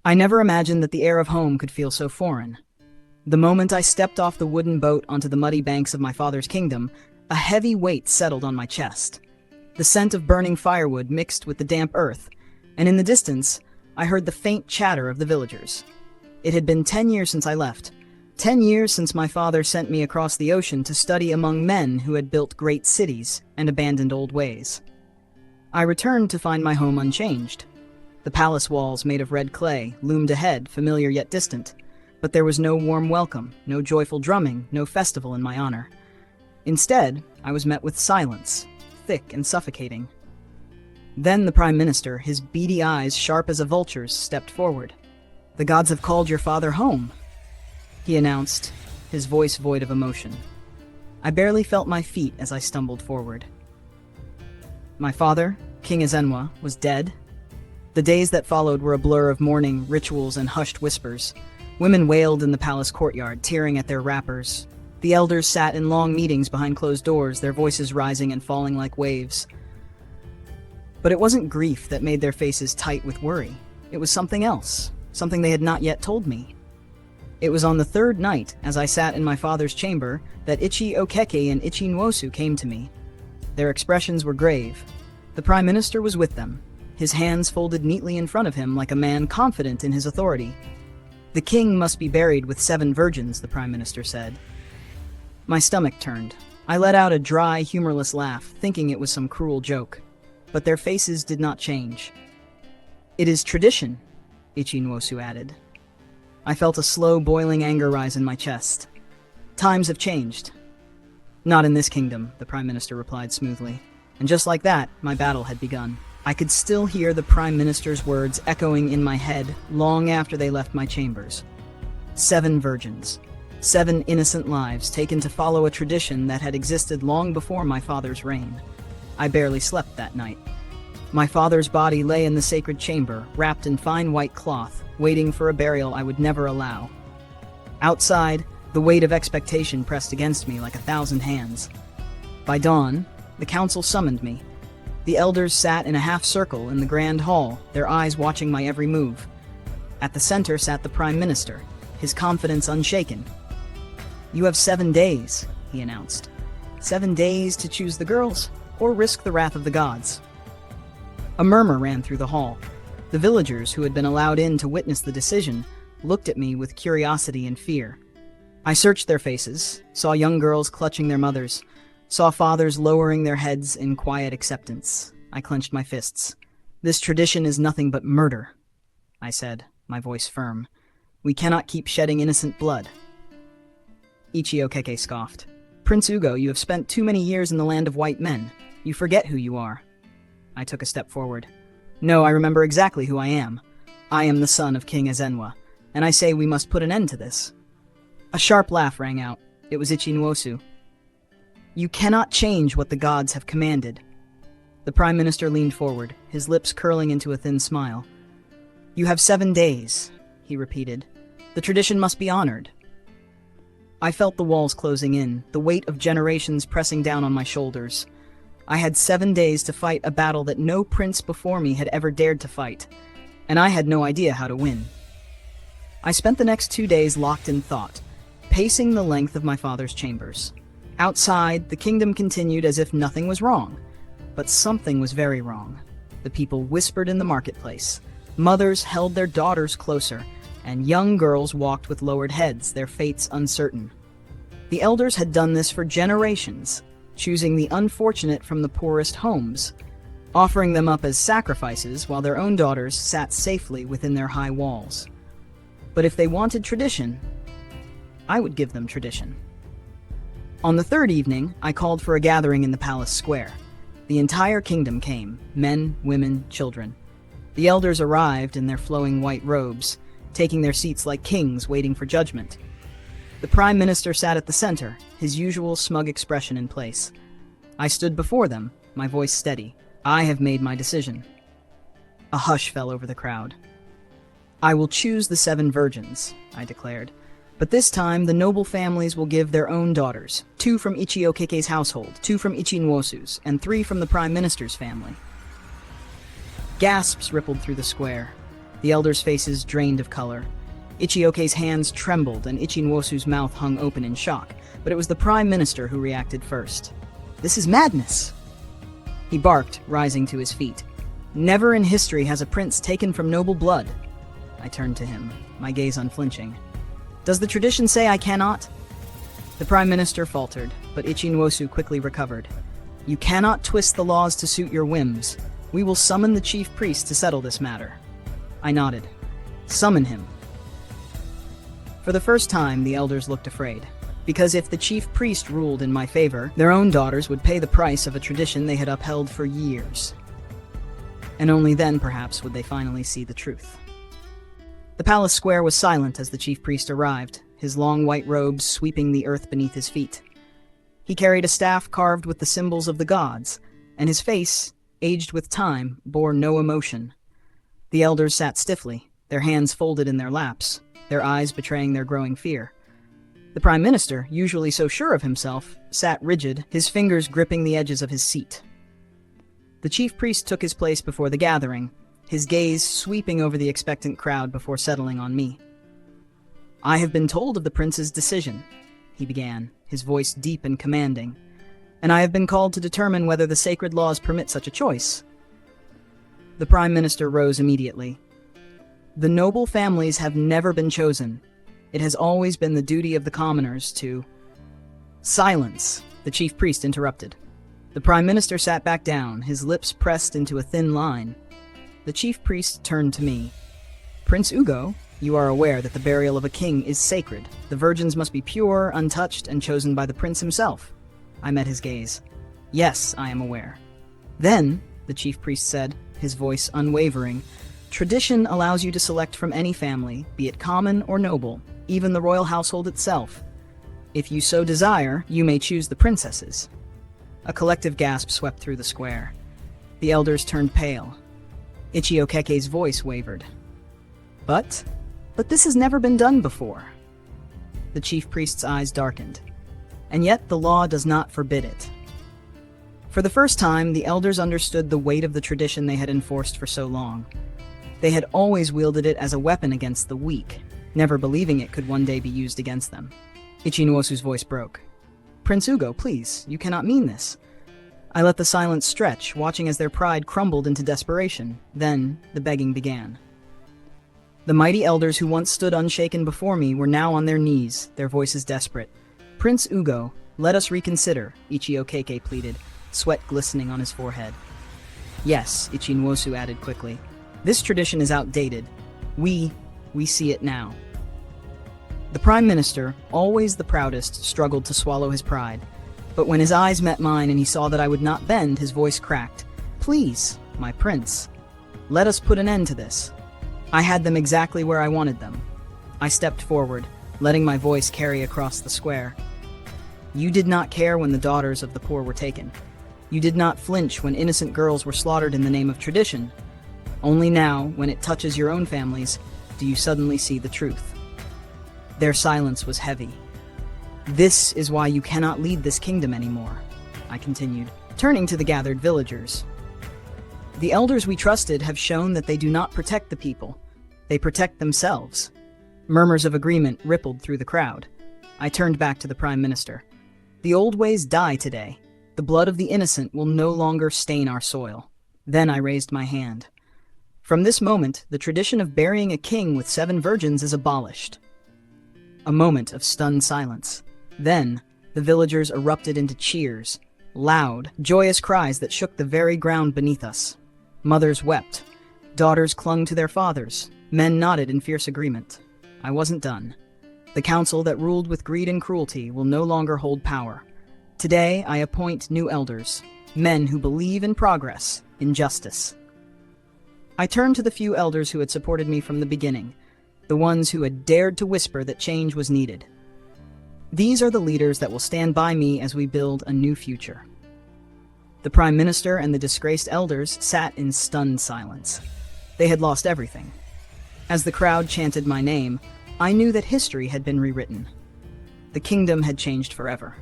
I never imagined that the air of home could feel so foreign. The moment I stepped off the wooden boat onto the muddy banks of my father's kingdom, a heavy weight settled on my chest. The scent of burning firewood mixed with the damp earth, and in the distance, I heard the faint chatter of the villagers. It had been 10 years since I left. 10 years since my father sent me across the ocean to study among men who had built great cities and abandoned old ways. I returned to find my home unchanged. The palace walls, made of red clay, loomed ahead, familiar yet distant. But there was no warm welcome, no joyful drumming, no festival in my honor. Instead, I was met with silence, thick and suffocating. Then the Prime Minister, his beady eyes sharp as a vulture's, stepped forward. "The gods have called your father home," he announced, his voice void of emotion. I barely felt my feet as I stumbled forward. My father, King Ezenwa, was dead. The days that followed were a blur of mourning, rituals, and hushed whispers. Women wailed in the palace courtyard, tearing at their wrappers. The elders sat in long meetings behind closed doors, their voices rising and falling like waves. But it wasn't grief that made their faces tight with worry. It was something else, something they had not yet told me. It was on the third night, as I sat in my father's chamber, that Ichi Okeke and Ichi Nwosu came to me. Their expressions were grave. The Prime Minister was with them, his hands folded neatly in front of him like a man confident in his authority. "The king must be buried with 7 virgins," the Prime Minister said. My stomach turned. I let out a dry, humorless laugh, thinking it was some cruel joke. But their faces did not change. "It is tradition," Ichi Nwosu added. I felt a slow, boiling anger rise in my chest. "Times have changed." "Not in this kingdom," the Prime Minister replied smoothly. And just like that, my battle had begun. I could still hear the Prime Minister's words echoing in my head long after they left my chambers. 7 virgins. 7 innocent lives taken to follow a tradition that had existed long before my father's reign. I barely slept that night. My father's body lay in the sacred chamber, wrapped in fine white cloth, waiting for a burial I would never allow. Outside, the weight of expectation pressed against me like 1,000 hands. By dawn, the council summoned me. The elders sat in a half-circle in the grand hall, their eyes watching my every move. At the center sat the Prime Minister, his confidence unshaken. "You have 7 days," he announced. 7 days to choose the girls, or risk the wrath of the gods. A murmur ran through the hall. The villagers who had been allowed in to witness the decision looked at me with curiosity and fear. I searched their faces, saw young girls clutching their mothers, saw fathers lowering their heads in quiet acceptance. I clenched my fists. "This tradition is nothing but murder," I said, my voice firm. "We cannot keep shedding innocent blood." Ichi Okeke scoffed. "Prince Ugo, you have spent too many years in the land of white men. You forget who you are." I took a step forward. "No, I remember exactly who I am. I am the son of King Ezenwa, and I say we must put an end to this." A sharp laugh rang out. It was Ichi Nwosu. "You cannot change what the gods have commanded." The Prime Minister leaned forward, his lips curling into a thin smile. "You have 7 days," he repeated. "The tradition must be honored." I felt the walls closing in, the weight of generations pressing down on my shoulders. I had 7 days to fight a battle that no prince before me had ever dared to fight, and I had no idea how to win. I spent the next 2 days locked in thought, pacing the length of my father's chambers. Outside, the kingdom continued as if nothing was wrong. But something was very wrong. The people whispered in the marketplace. Mothers held their daughters closer, and young girls walked with lowered heads, their fates uncertain. The elders had done this for generations, choosing the unfortunate from the poorest homes, offering them up as sacrifices while their own daughters sat safely within their high walls. But if they wanted tradition, I would give them tradition. On the 3rd evening, I called for a gathering in the palace square. The entire kingdom came, men, women, children. The elders arrived in their flowing white robes, taking their seats like kings waiting for judgment. The Prime Minister sat at the center, his usual smug expression in place. I stood before them, my voice steady. "I have made my decision." A hush fell over the crowd. "I will choose the 7 virgins," I declared. "But this time, the noble families will give their own daughters, 2 from Ichi Okeke's household, 2 from Ichi Nwosu's, and 3 from the Prime Minister's family." Gasps rippled through the square. The elders' faces drained of color. Ichioke's hands trembled and Ichinwosu's mouth hung open in shock, but it was the Prime Minister who reacted first. "This is madness!" He barked, rising to his feet. "Never in history has a prince taken from noble blood." I turned to him, my gaze unflinching. "Does the tradition say I cannot?" The Prime Minister faltered, but Ichinwosu quickly recovered. "You cannot twist the laws to suit your whims. We will summon the chief priest to settle this matter." I nodded. "Summon him." For the first time, the elders looked afraid. Because if the chief priest ruled in my favor, their own daughters would pay the price of a tradition they had upheld for years. And only then, perhaps, would they finally see the truth. The palace square was silent as the chief priest arrived, his long white robes sweeping the earth beneath his feet. He carried a staff carved with the symbols of the gods, and his face, aged with time, bore no emotion. The elders sat stiffly, their hands folded in their laps, their eyes betraying their growing fear. The Prime Minister, usually so sure of himself, sat rigid, his fingers gripping the edges of his seat. The chief priest took his place before the gathering, his gaze sweeping over the expectant crowd before settling on me. "I have been told of the prince's decision," he began, his voice deep and commanding, "and I have been called to determine whether the sacred laws permit such a choice." The Prime Minister rose immediately. "The noble families have never been chosen. It has always been the duty of the commoners to—" "Silence!" the chief priest interrupted. The Prime Minister sat back down, his lips pressed into a thin line. The chief priest turned to me. "Prince Ugo, you are aware that the burial of a king is sacred. The virgins must be pure, untouched, and chosen by the prince himself." I met his gaze. "Yes, I am aware." "Then," the chief priest said, his voice unwavering, "tradition allows you to select from any family, be it common or noble, even the royal household itself. If you so desire, you may choose the princesses." A collective gasp swept through the square. The elders turned pale. Ichioke's voice wavered. But this has never been done before." The chief priest's eyes darkened. "And yet the law does not forbid it." For the first time, the elders understood the weight of the tradition they had enforced for so long. They had always wielded it as a weapon against the weak, never believing it could one day be used against them. Ichinwosu's voice broke. "Prince Ugo, please, you cannot mean this." I let the silence stretch, watching as their pride crumbled into desperation. Then, the begging began. The mighty elders who once stood unshaken before me were now on their knees, their voices desperate. "Prince Ugo, let us reconsider," Ichioke pleaded, sweat glistening on his forehead. "Yes," Ichinwosu added quickly. "This tradition is outdated. We see it now." The Prime Minister, always the proudest, struggled to swallow his pride. But when his eyes met mine and he saw that I would not bend, his voice cracked. "Please, my prince, let us put an end to this." I had them exactly where I wanted them. I stepped forward, letting my voice carry across the square. "You did not care when the daughters of the poor were taken. You did not flinch when innocent girls were slaughtered in the name of tradition. Only now, when it touches your own families, do you suddenly see the truth." Their silence was heavy. "This is why you cannot lead this kingdom anymore," I continued, turning to the gathered villagers. "The elders we trusted have shown that they do not protect the people. They protect themselves." Murmurs of agreement rippled through the crowd. I turned back to the Prime Minister. "The old ways die today. The blood of the innocent will no longer stain our soil." Then I raised my hand. "From this moment, the tradition of burying a king with 7 virgins is abolished." A moment of stunned silence. Then, the villagers erupted into cheers, loud, joyous cries that shook the very ground beneath us. Mothers wept. Daughters clung to their fathers. Men nodded in fierce agreement. I wasn't done. The council that ruled with greed and cruelty will no longer hold power. Today, I appoint new elders, men who believe in progress, in justice. I turned to the few elders who had supported me from the beginning, the ones who had dared to whisper that change was needed. These are the leaders that will stand by me as we build a new future. The Prime Minister and the disgraced elders sat in stunned silence. They had lost everything. As the crowd chanted my name, I knew that history had been rewritten. The kingdom had changed forever.